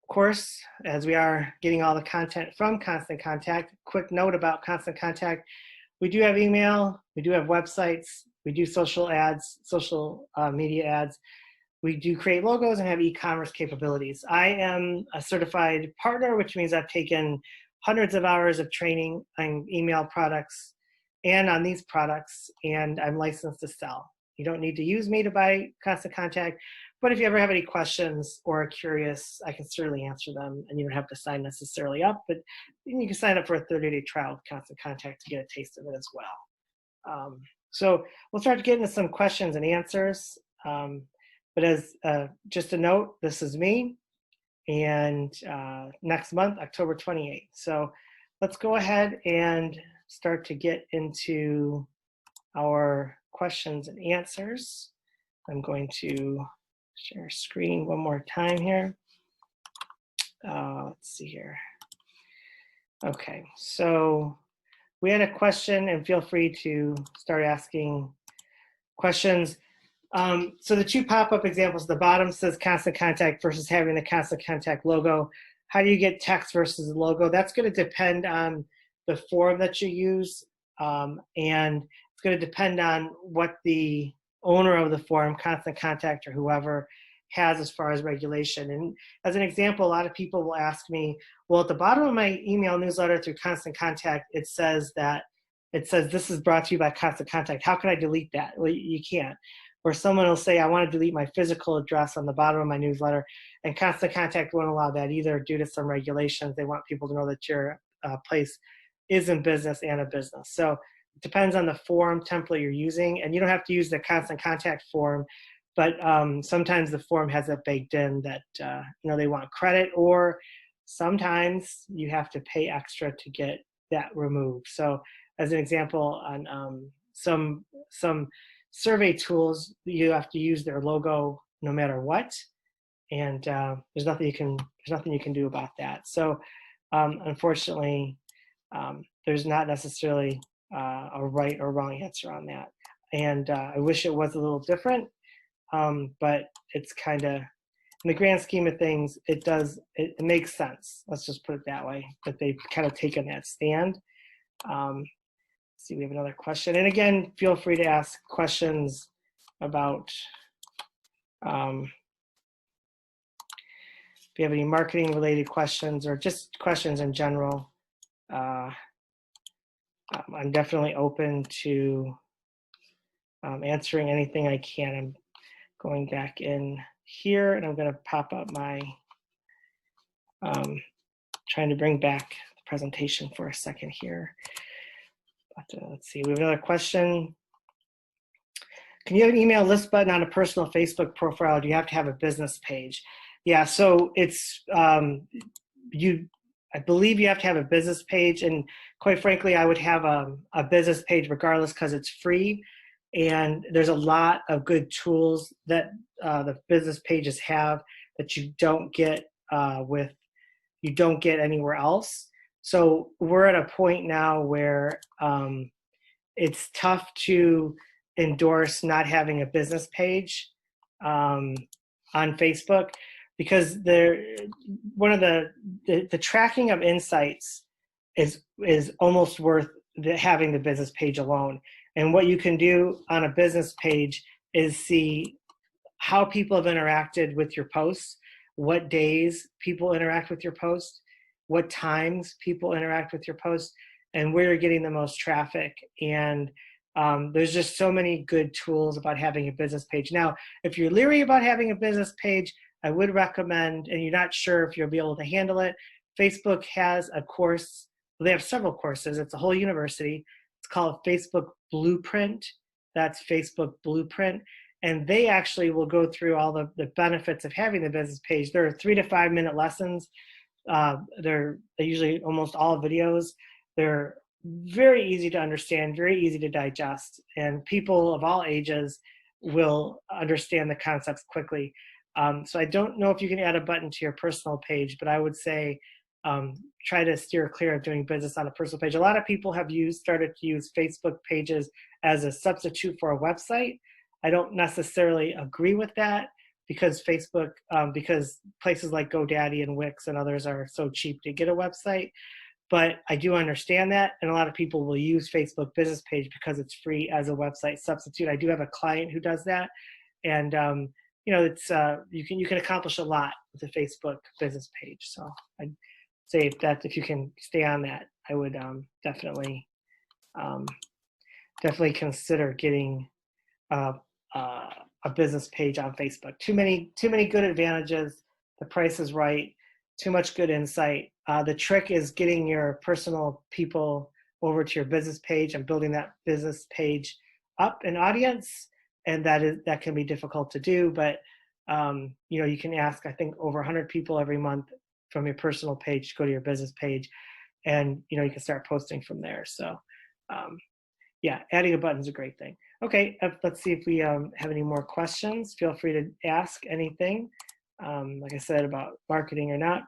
of course, as we are getting all the content from Constant Contact, quick note about Constant Contact, we do have email, we do have websites, we do social ads, social media ads. We do create logos and have e-commerce capabilities. I am a certified partner, which means I've taken hundreds of hours of training on email products and on these products, and I'm licensed to sell. You don't need to use me to buy Constant Contact, but if you ever have any questions or are curious, I can certainly answer them, and you don't have to sign necessarily up, but you can sign up for a 30-day trial with Constant Contact to get a taste of it as well. So we'll start to get into some questions and answers. But as just a note, this is me, and next month, October 28th. So let's go ahead and start to get into our questions and answers. I'm going to share screen one more time here. Let's see here. Okay, so we had a question, and feel free to start asking questions. So the 2 pop-up examples, the bottom says Constant Contact versus having the Constant Contact logo. How do you get text versus the logo? That's going to depend on the form that you use, and it's going to depend on what the owner of the form, Constant Contact or whoever, has as far as regulation. And as an example, a lot of people will ask me, well, at the bottom of my email newsletter through Constant Contact, it says this is brought to you by Constant Contact. How can I delete that? Well, you can't. Or someone will say, I want to delete my physical address on the bottom of my newsletter, and Constant Contact won't allow that either due to some regulations. They want people to know that your place is in business and a business. So it depends on the form template you're using, and you don't have to use the Constant Contact form, but sometimes the form has it baked in that they want credit, or sometimes you have to pay extra to get that removed. So as an example, on some survey tools, you have to use their logo no matter what, and there's nothing you can do about that. So unfortunately, there's not necessarily a right or wrong answer on that, and I wish it was a little different, but it's kind of, in the grand scheme of things, it makes sense. Let's just put it that way, that they've kind of taken that stand. See, we have another question. And again, feel free to ask questions about if you have any marketing related questions or just questions in general. I'm definitely open to answering anything I can. I'm going back in here, and I'm going to pop up my, trying to bring back the presentation for a second here. But let's see, we have another question. Can you have an email list button on a personal Facebook profile? Do you have to have a business page? Yeah, so it's, I believe you have to have a business page, and quite frankly, I would have a business page regardless because it's free. And there's a lot of good tools that the business pages have that you don't get anywhere else. So we're at a point now where it's tough to endorse not having a business page on Facebook, because one of the tracking of insights is almost worth having the business page alone. And what you can do on a business page is see how people have interacted with your posts, what days people interact with your post, what times people interact with your post, and where you're getting the most traffic. And there's just so many good tools about having a business page. Now, if you're leery about having a business page, I would recommend, and you're not sure if you'll be able to handle it, Facebook has a course. They have several courses. It's a whole university. It's called Facebook Blueprint. That's Facebook Blueprint. And they actually will go through all the benefits of having the business page. There are 3 to 5 minute lessons. They're usually almost all videos. They're very easy to understand, very easy to digest, and people of all ages will understand the concepts quickly. So I don't know if you can add a button to your personal page, but I would say try to steer clear of doing business on a personal page. A lot of people have started to use Facebook pages as a substitute for a website. I don't necessarily agree with that, because Facebook, because places like GoDaddy and Wix and others are so cheap to get a website. But I do understand that, and a lot of people will use Facebook business page because it's free as a website substitute. I do have a client who does that, and it's you can accomplish a lot with a Facebook business page. So I'd say if you can stay on that, I would definitely consider getting a business page on Facebook. Too many good advantages. The price is right. Too much good insight. The trick is getting your personal people over to your business page and building that business page up an audience, and that can be difficult to do. But you can ask, I think, over 100 people every month from your personal page to go to your business page, and you can start posting from there. So adding a button is a great thing. Okay, let's see if we have any more questions. Feel free to ask anything, like I said, about marketing or not.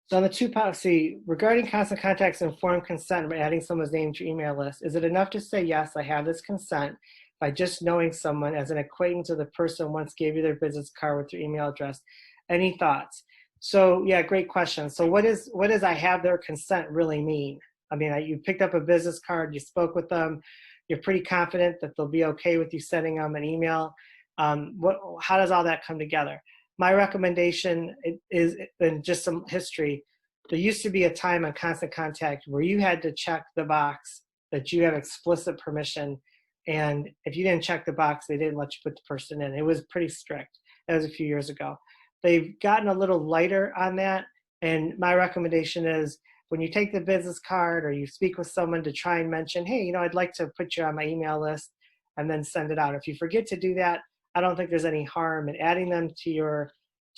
So on the two policy, regarding constant contacts and informed consent by adding someone's name to your email list, is it enough to say, yes, I have this consent by just knowing someone as an acquaintance of the person once gave you their business card with your email address? Any thoughts? So yeah, great question. So what does I have their consent really mean? I mean, you picked up a business card, you spoke with them, you're pretty confident that they'll be okay with you sending them an email. How does all that come together? My recommendation is, in just some history, there used to be a time on Constant Contact where you had to check the box that you have explicit permission. And if you didn't check the box, they didn't let you put the person in. It was pretty strict. That was a few years ago. They've gotten a little lighter on that. And my recommendation is, when you take the business card or you speak with someone, to try and mention, hey, I'd like to put you on my email list, and then send it out. If you forget to do that, I don't think there's any harm in adding them to your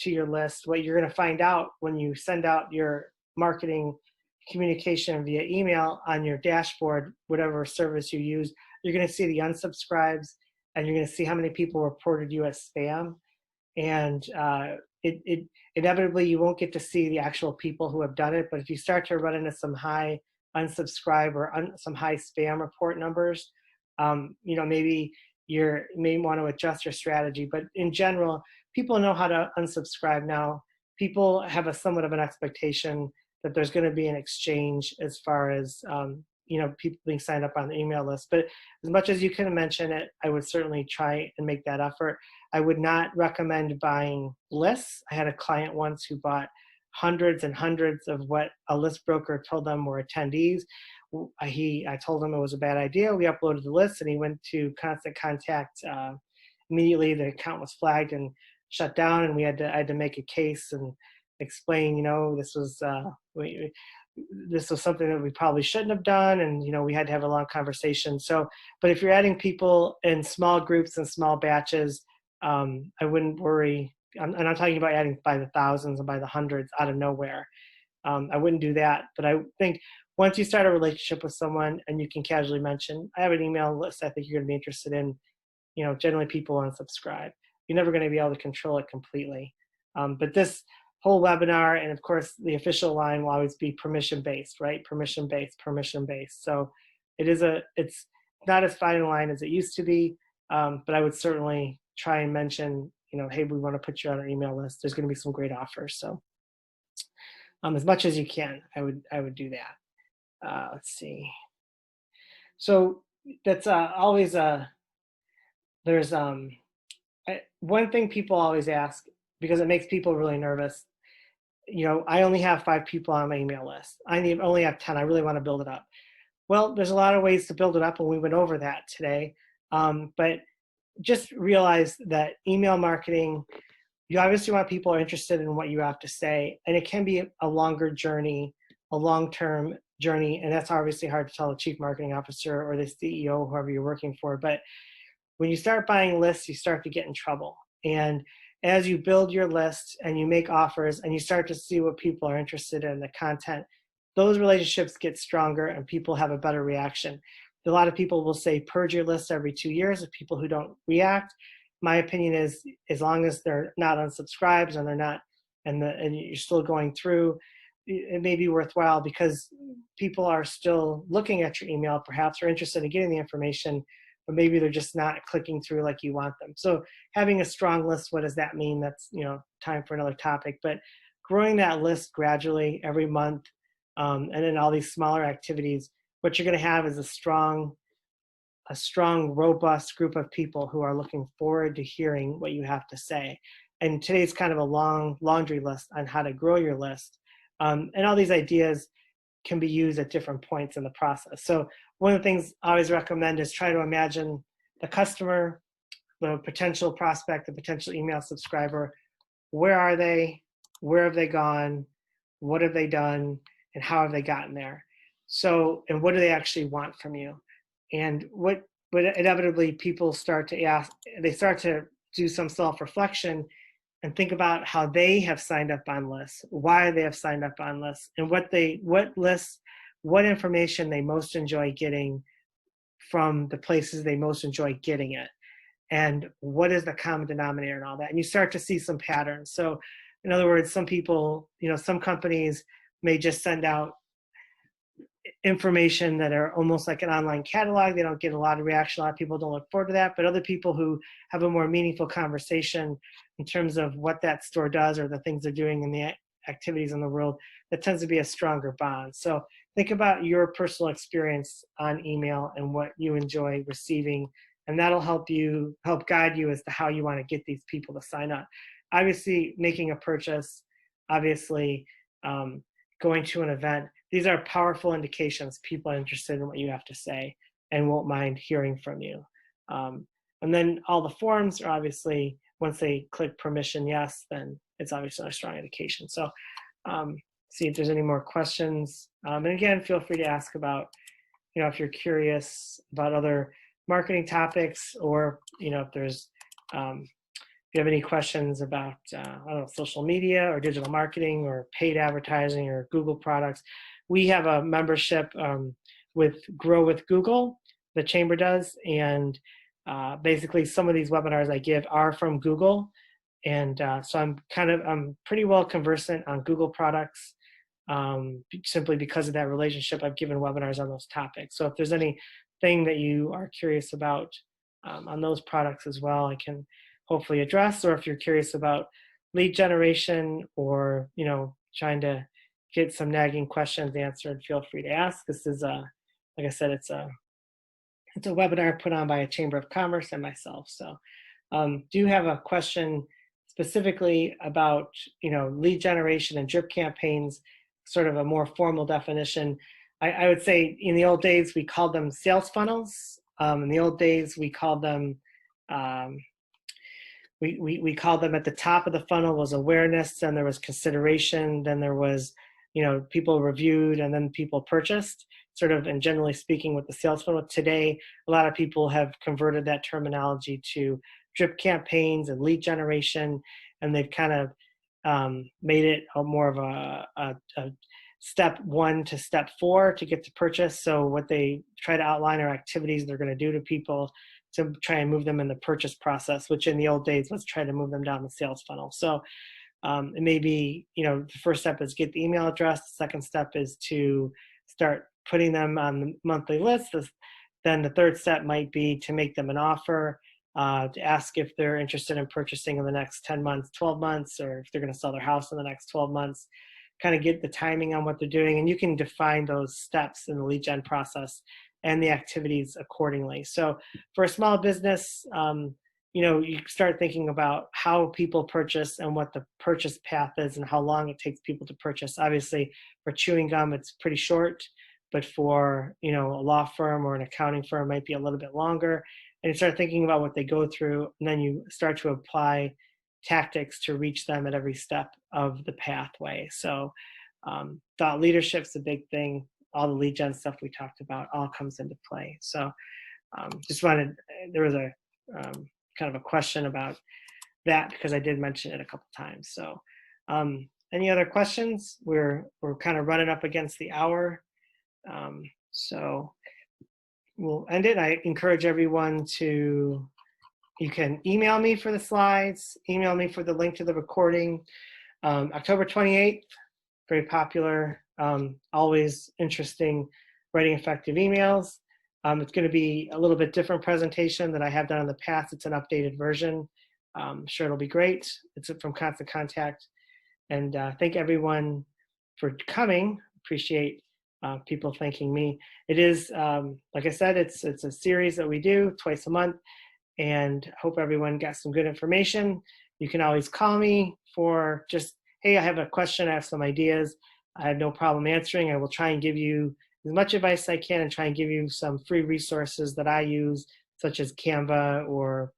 list. What you're going to find out when you send out your marketing communication via email on your dashboard, whatever service you use, you're going to see the unsubscribes, and you're going to see how many people reported you as spam. And it inevitably, you won't get to see the actual people who have done it. But if you start to run into some high unsubscribe or some high spam report numbers, maybe you may want to adjust your strategy. But in general, people know how to unsubscribe now. People have a somewhat of an expectation that there's going to be an exchange as far as people being signed up on the email list. But as much as you can mention it, I would certainly try and make that effort. I would not recommend buying lists. I had a client once who bought hundreds and hundreds of what a list broker told them were attendees. I told him it was a bad idea. We uploaded the list, and he went to Constant Contact. Immediately, the account was flagged and shut down, and I had to make a case and explain, this was something that we probably shouldn't have done, and we had to have a long conversation. So, but if you're adding people in small groups and small batches, I wouldn't worry. And I'm talking about adding by the thousands and by the hundreds out of nowhere. I wouldn't do that. But I think once you start a relationship with someone and you can casually mention, I have an email list I think you're going to be interested in, generally people unsubscribe. You're never going to be able to control it completely. But this whole webinar, and of course the official line will always be permission-based, right? Permission-based, permission-based. So it's not as fine a line as it used to be, but I would certainly try and mention, hey, we want to put you on our email list. There's going to be some great offers. So as much as you can, I would do that. Let's see. So that's always there's one thing people always ask, because it makes people really nervous. I only have 5 people on my email list. I only have 10. I really want to build it up. Well, there's a lot of ways to build it up, and we went over that today. But just realize that email marketing, you obviously want people who are interested in what you have to say, and it can be a longer journey, a long-term journey, and that's obviously hard to tell a chief marketing officer or the CEO, whoever you're working for. But when you start buying lists, you start to get in trouble. And as you build your list and you make offers and you start to see what people are interested in, the content, those relationships get stronger and people have a better reaction. A lot of people will say purge your list every 2 years of people who don't react. My opinion is, as long as they're not unsubscribed and they're not, and you're still going through, it may be worthwhile, because people are still looking at your email, perhaps, or interested in getting the information, but maybe they're just not clicking through like you want them. So having a strong list, what does that mean? That's time for another topic. But growing that list gradually every month, and in all these smaller activities, what you're going to have is a strong, robust group of people who are looking forward to hearing what you have to say. And today's kind of a long laundry list on how to grow your list. And all these ideas can be used at different points in the process. So one of the things I always recommend is try to imagine the customer, the potential prospect, the potential email subscriber. Where are they? Where have they gone? What have they done? And how have they gotten there? So, and what do they actually want from you? And what inevitably people start to ask, they start to do some self-reflection and think about how they have signed up on lists, why they have signed up on lists, and what information they most enjoy getting from the places they most enjoy getting it, and what is the common denominator and all that. And you start to see some patterns. So in other words, some people, some companies may just send out information that are almost like an online catalog. They don't get a lot of reaction. A lot of people don't look forward to that. But other people who have a more meaningful conversation in terms of what that store does or the things they're doing and the activities in the world, that tends to be a stronger bond. So think about your personal experience on email and what you enjoy receiving and that'll help guide you as to how you want to get these people to sign up. Obviously, making a purchase, obviously, going to an event, these are powerful indications people are interested in what you have to say and won't mind hearing from you. And then all the forms are obviously, once they click permission yes, then it's obviously a strong indication. So see if there's any more questions. And again, feel free to ask about, if you're curious about other marketing topics, or, if there's, if you have any questions about, I don't know, social media or digital marketing or paid advertising or Google products. We have a membership with Grow with Google, the Chamber does. And basically some of these webinars I give are from Google. And so I'm pretty well conversant on Google products, simply because of that relationship. I've given webinars on those topics. So if there's anything that you are curious about on those products as well, I can hopefully address. Or if you're curious about lead generation, or, trying to get some nagging questions answered, feel free to ask. This is like I said, it's a webinar put on by a Chamber of Commerce and myself. So do you have a question specifically about, lead generation and drip campaigns, sort of a more formal definition? I would say in the old days, we called them sales funnels. In the old days, we called them, we called them, at the top of the funnel was awareness, then there was consideration, then there was, people reviewed, and then people purchased, sort of, and generally speaking with the sales funnel. Today, a lot of people have converted that terminology to drip campaigns and lead generation, and they've kind of made it more of a step 1 to step 4 to get to purchase. So what they try to outline are activities they're going to do to people to try and move them in the purchase process, which in the old days, let's try to move them down the sales funnel. So it may be, the first step is get the email address. The second step is to start putting them on the monthly list. Then the third step might be to make them an offer, to ask if they're interested in purchasing in the next 10 months, 12 months, or if they're going to sell their house in the next 12 months, kind of get the timing on what they're doing. And you can define those steps in the lead gen process and the activities accordingly. So for a small business, you start thinking about how people purchase and what the purchase path is and how long it takes people to purchase. Obviously, for chewing gum, it's pretty short, but for, a law firm or an accounting firm, it might be a little bit longer. And you start thinking about what they go through, and then you start to apply tactics to reach them at every step of the pathway. So thought leadership's a big thing. All the lead gen stuff we talked about all comes into play. So there was a kind of a question about that, because I did mention it a couple times. So any other questions? We're kind of running up against the hour. So we'll end it. I encourage everyone you can email me for the slides, email me for the link to the recording. October 28th, very popular, always interesting, writing effective emails. It's going to be a little bit different presentation than I have done in the past. It's an updated version. I'm sure it'll be great. It's from Constant Contact. And thank everyone for coming. Appreciate people thanking me. It is, like I said, it's a series that we do twice a month, and hope everyone got some good information. You can always call me for just, hey, I have a question, I have some ideas. I have no problem answering. I will try and give you as much advice as I can and try and give you some free resources that I use, such as Canva or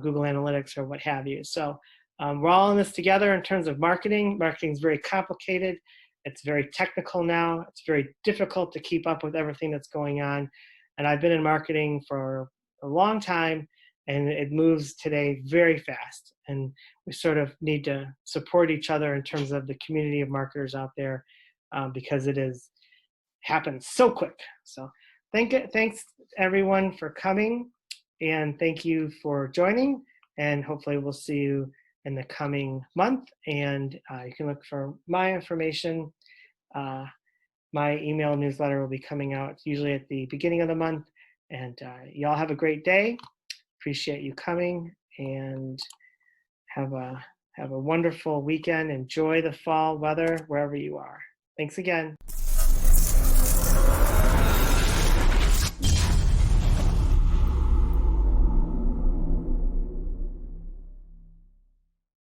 Google Analytics or what have you. So we're all in this together in terms of marketing. Marketing is very complicated. It's very technical now. It's very difficult to keep up with everything that's going on. And I've been in marketing for a long time, and it moves today very fast. And we sort of need to support each other in terms of the community of marketers out there, because it happens so quick. So thanks everyone for coming, and thank you for joining, and hopefully we'll see you in the coming month. And you can look for my information. My email newsletter will be coming out usually at the beginning of the month. And y'all have a great day. Appreciate you coming, and have a wonderful weekend. Enjoy the fall weather wherever you are. Thanks again.